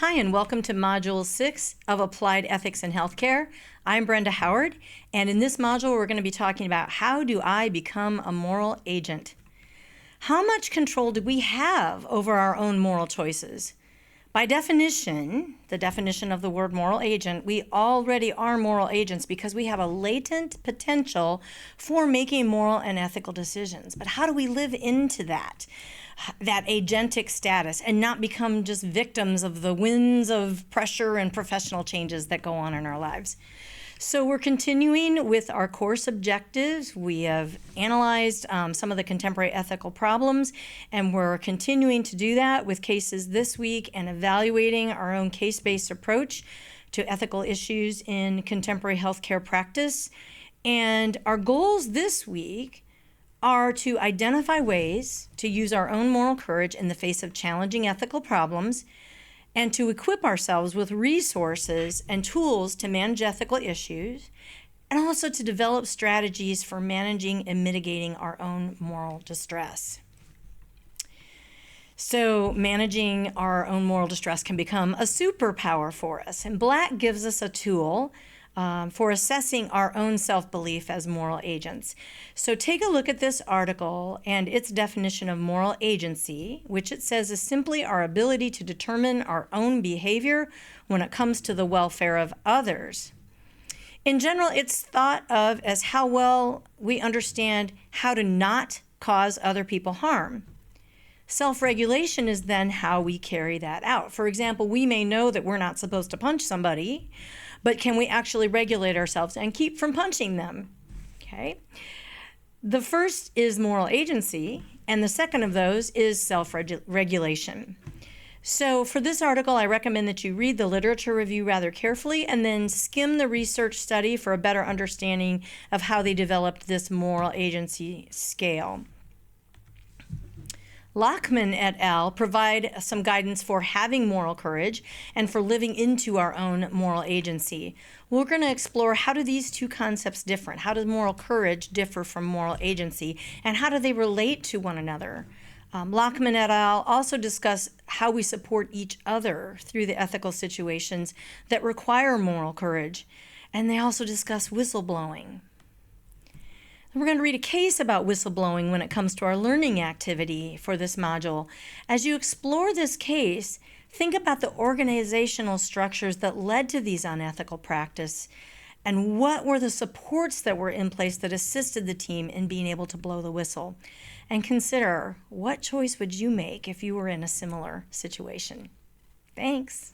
Hi, and welcome to Module 6 of Applied Ethics in Healthcare. I'm Brenda Howard, and in this module we're going to be talking about how do I become a moral agent? How much control do we have over our own moral choices? By definition, the definition of the word moral agent, we already are moral agents because we have a latent potential for making moral and ethical decisions. But how do we live into that agentic status and not become just victims of the winds of pressure and professional changes that go on in our lives? So we're continuing with our course objectives. We have analyzed some of the contemporary ethical problems, and we're continuing to do that with cases this week and evaluating our own case-based approach to ethical issues in contemporary healthcare practice. And our goals this week are to identify ways to use our own moral courage in the face of challenging ethical problems, and to equip ourselves with resources and tools to manage ethical issues, and also to develop strategies for managing and mitigating our own moral distress. So managing our own moral distress can become a superpower for us, and Black gives us a tool for assessing our own self-belief as moral agents. So take a look at this article and its definition of moral agency, which it says is simply our ability to determine our own behavior when it comes to the welfare of others. In general, it's thought of as how well we understand how to not cause other people harm. Self-regulation is then how we carry that out. For example, we may know that we're not supposed to punch somebody, but can we actually regulate ourselves and keep from punching them? Okay. The first is moral agency, and the second of those is self-regulation. So for this article, I recommend that you read the literature review rather carefully and then skim the research study for a better understanding of how they developed this moral agency scale. Lachman et al. Provide some guidance for having moral courage and for living into our own moral agency. We're going to explore how do these two concepts differ? How does moral courage differ from moral agency? And how do they relate to one another? Lachman et al. Also discuss how we support each other through the ethical situations that require moral courage. And they also discuss whistleblowing. We're going to read a case about whistleblowing when it comes to our learning activity for this module. As you explore this case, think about the organizational structures that led to these unethical practices and what were the supports that were in place that assisted the team in being able to blow the whistle. And consider, what choice would you make if you were in a similar situation? Thanks.